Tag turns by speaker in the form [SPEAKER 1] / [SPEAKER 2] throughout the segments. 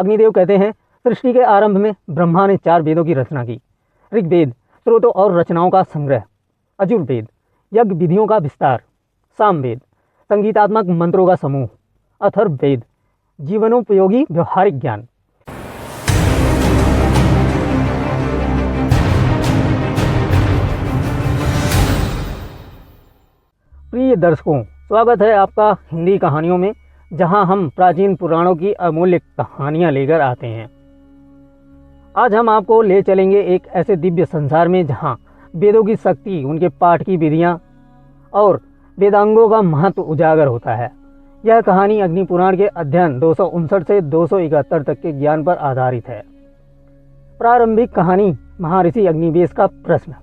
[SPEAKER 1] अग्निदेव कहते हैं, सृष्टि के आरंभ में ब्रह्मा ने 4 वेदों की रचना की। ऋग्वेद स्रोतों और रचनाओं का संग्रह, यजुर्वेद यज्ञ विधियों का विस्तार, सामवेद संगीतात्मक मंत्रों का समूह, अथर्ववेद जीवनोपयोगी व्यवहारिक ज्ञान। प्रिय दर्शकों, स्वागत है आपका हिंदी कहानियों में, जहां हम प्राचीन पुराणों की अमूल्य कहानियां लेकर आते हैं। आज हम आपको ले चलेंगे एक ऐसे दिव्य संसार में जहां वेदों की शक्ति, उनके पाठ की विधियां और वेदांगों का महत्व उजागर होता है। यह कहानी अग्नि पुराण के अध्ययन 259 से 271 तक के ज्ञान पर आधारित है। प्रारंभिक कहानी महर्षि अग्निवेश का प्रश्न।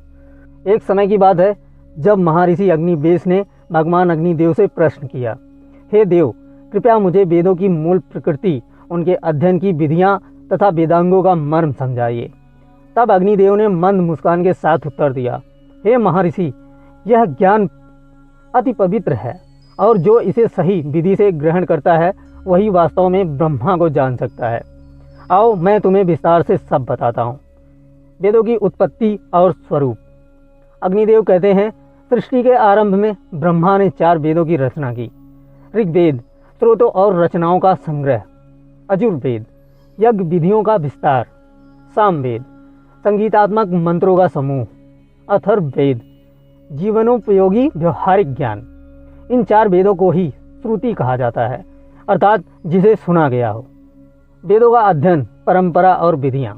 [SPEAKER 1] एक समय की बात है जब महर्षि अग्निवेश ने भगवान अग्निदेव से प्रश्न किया, हे देव, कृपया मुझे वेदों की मूल प्रकृति, उनके अध्ययन की विधियां तथा वेदांगों का मर्म समझाइए। तब अग्निदेव ने मंद मुस्कान के साथ उत्तर दिया, हे महर्षि, यह ज्ञान अति पवित्र है और जो इसे सही विधि से ग्रहण करता है वही वास्तव में ब्रह्मा को जान सकता है। आओ मैं तुम्हें विस्तार से सब बताता हूँ। वेदों की उत्पत्ति और स्वरूप। अग्निदेव कहते हैं, सृष्टि के आरंभ में ब्रह्मा ने 4 वेदों की रचना की। ऋग्वेद स्रोतों और रचनाओं का संग्रह, यजुर्वेद यज्ञ विधियों का विस्तार, सामवेद संगीतात्मक मंत्रों का समूह, अथर्ववेद जीवनोपयोगी व्यवहारिक ज्ञान। इन 4 वेदों को ही श्रुति कहा जाता है, अर्थात जिसे सुना गया हो। वेदों का अध्ययन, परंपरा और विधियां।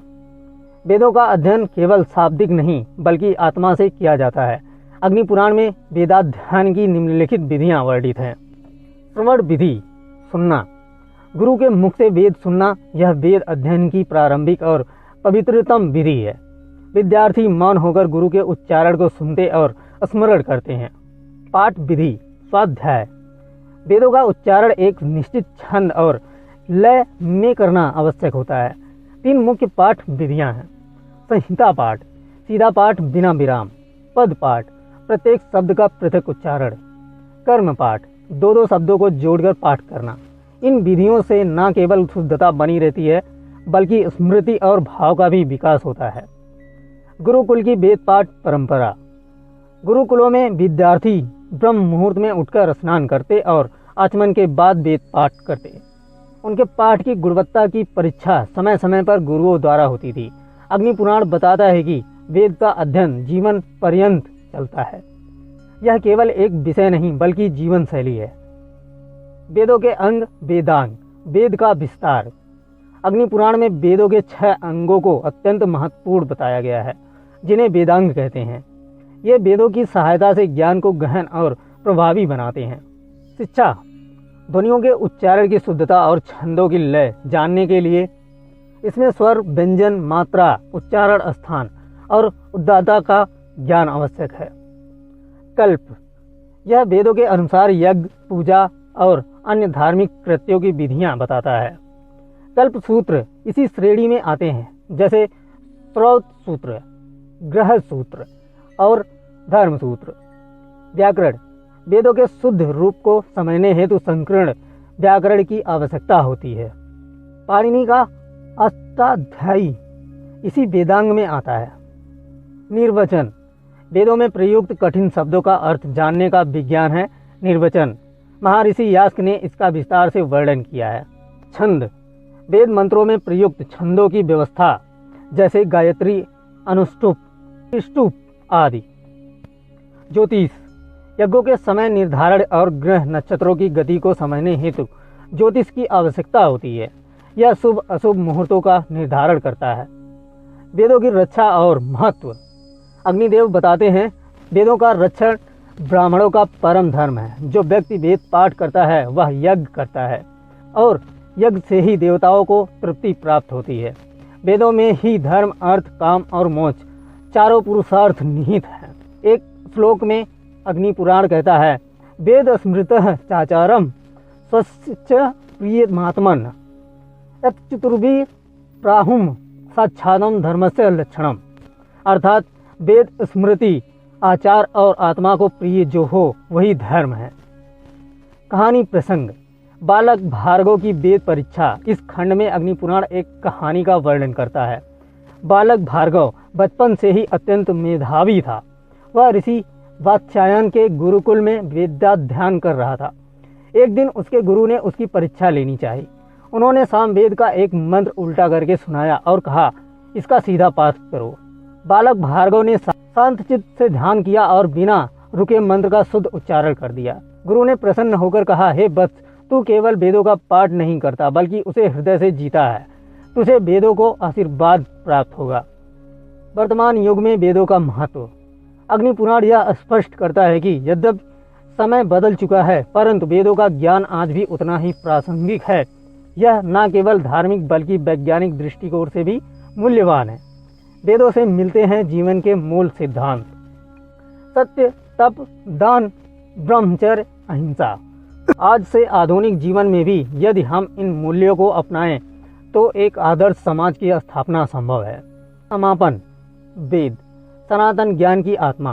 [SPEAKER 1] वेदों का अध्ययन केवल शाब्दिक नहीं बल्कि आत्मा से किया जाता है। अग्नि पुराण में वेदाध्ययन की निम्नलिखित विधियां वर्णित हैं। श्रवण विधि, सुनना। गुरु के मुख से वेद सुनना यह वेद अध्ययन की प्रारंभिक और पवित्रतम विधि है। विद्यार्थी मौन होकर गुरु के उच्चारण को सुनते और स्मरण करते हैं। पाठ विधि, स्वाध्याय। वेदों का उच्चारण एक निश्चित छंद और लय में करना आवश्यक होता है। 3 मुख्य पाठ विधियां हैं। संहिता पाठ, सीधा पाठ बिना विराम। पद पाठ, प्रत्येक शब्द का पृथक उच्चारण। कर्म पाठ, 2-2 शब्दों को जोड़कर पाठ करना। इन विधियों से न केवल शुद्धता बनी रहती है बल्कि स्मृति और भाव का भी विकास होता है। गुरुकुल की वेद पाठ परंपरा। गुरुकुलों में विद्यार्थी ब्रह्म मुहूर्त में उठकर स्नान करते और आचमन के बाद वेद पाठ करते। उनके पाठ की गुणवत्ता की परीक्षा समय समय पर गुरुओं द्वारा होती थी। अग्नि पुराण बताता है कि वेद का अध्ययन जीवन पर्यंत चलता है। यह केवल एक विषय नहीं बल्कि जीवन शैली है। वेदों के अंग, वेदांग। वेद का विस्तार। अग्नि पुराण में वेदों के 6 अंगों को अत्यंत महत्वपूर्ण बताया गया है, जिन्हें वेदांग कहते हैं। ये वेदों की सहायता से ज्ञान को गहन और प्रभावी बनाते हैं। शिक्षा। ध्वनियों के उच्चारण की शुद्धता और छंदों की लय जानने के लिए इसमें स्वर, व्यंजन, मात्रा, उच्चारण स्थान और उद्दाता का ज्ञान आवश्यक है। कल्प। यह वेदों के अनुसार यज्ञ, पूजा और अन्य धार्मिक कृत्यों की विधियां बताता है। कल्प सूत्र इसी श्रेणी में आते हैं, जैसे स्रोत सूत्र, ग्रह सूत्र और धर्म सूत्र। व्याकरण। वेदों के शुद्ध रूप को समझने हेतु संकीर्ण व्याकरण की आवश्यकता होती है। पाणिनि का अष्टाध्यायी इसी वेदांग में आता है। निर्वचन। वेदों में प्रयुक्त कठिन शब्दों का अर्थ जानने का विज्ञान है निर्वचन। महर्षि यास्क ने इसका विस्तार से वर्णन किया है। छंद। वेद मंत्रों में प्रयुक्त छंदों की व्यवस्था, जैसे गायत्री, अनुष्टुप, स्तुप आदि। ज्योतिष। यज्ञों के समय निर्धारण और ग्रह नक्षत्रों की गति को समझने हेतु ज्योतिष की आवश्यकता होती है। यह शुभ अशुभ मुहूर्तों का निर्धारण करता है। वेदों की रक्षा और महत्व। अग्निदेव बताते हैं, वेदों का रक्षण ब्राह्मणों का परम धर्म है। जो व्यक्ति वेद पाठ करता है वह यज्ञ करता है और यज्ञ से ही देवताओं को तृप्ति प्राप्त होती है। वेदों में ही धर्म, अर्थ, काम और मोक्ष 4 पुरुषार्थ निहित हैं। एक श्लोक में अग्नि पुराण कहता है, वेद स्मृतः चाचारम स्वस्य प्रिय महात्मन चतुर्भी प्राहुम साक्षादम धर्मस्य लक्षणम। अर्थात वेद स्मृति, आचार और आत्मा को प्रिय जो हो वही धर्म है। कहानी प्रसंग। बालक भार्गव की वेद परीक्षा। इस खंड में अग्निपुराण एक कहानी का वर्णन करता है। बालक भार्गव बचपन से ही अत्यंत मेधावी था। वह ऋषि वात्स्यायन के गुरुकुल में वेदाध्ययन कर रहा था। एक दिन उसके गुरु ने उसकी परीक्षा लेनी चाहिए। उन्होंने सामवेद का एक मंत्र उल्टा करके सुनाया और कहा, इसका सीधा पाठ करो। बालक भार्गव ने शांत चित्त से ध्यान किया और बिना रुके मंत्र का शुद्ध उच्चारण कर दिया। गुरु ने प्रसन्न होकर कहा, हे वत्स, तू केवल वेदों का पाठ नहीं करता बल्कि उसे हृदय से जीता है। तुझे वेदों को आशीर्वाद प्राप्त होगा। वर्तमान युग में वेदों का महत्व। अग्निपुराण यह स्पष्ट करता है कि यद्यपि समय बदल चुका है परंतु वेदों का ज्ञान आज भी उतना ही प्रासंगिक है। यह न केवल धार्मिक बल्कि वैज्ञानिक दृष्टिकोण से भी मूल्यवान है। वेदों से मिलते हैं जीवन के मूल सिद्धांत, सत्य, तप, दान, ब्रह्मचर्य, अहिंसा। आज से आधुनिक जीवन में भी यदि हम इन मूल्यों को अपनाएं तो एक आदर्श समाज की स्थापना संभव है। समापन। वेद सनातन ज्ञान की आत्मा।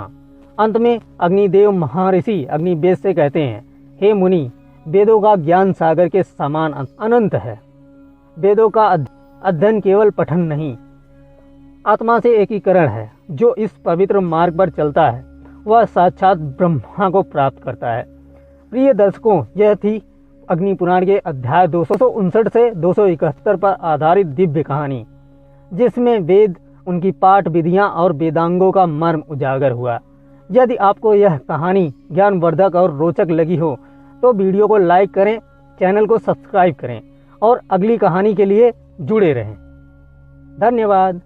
[SPEAKER 1] अंत में अग्निदेव महर्षि अग्निवेद से कहते हैं, हे मुनि, वेदों का ज्ञान सागर के समान अनंत है। वेदों का अध्ययन केवल पठन नहीं, आत्मा से एकीकरण है। जो इस पवित्र मार्ग पर चलता है वह साक्षात ब्रह्मा को प्राप्त करता है। प्रिय दर्शकों, यह थी अग्निपुराण के अध्याय 259 से 271 पर आधारित दिव्य कहानी, जिसमें वेद, उनकी पाठ विधियाँ और वेदांगों का मर्म उजागर हुआ। यदि आपको यह कहानी ज्ञानवर्धक और रोचक लगी हो तो वीडियो को लाइक करें, चैनल को सब्सक्राइब करें और अगली कहानी के लिए जुड़े रहें। धन्यवाद।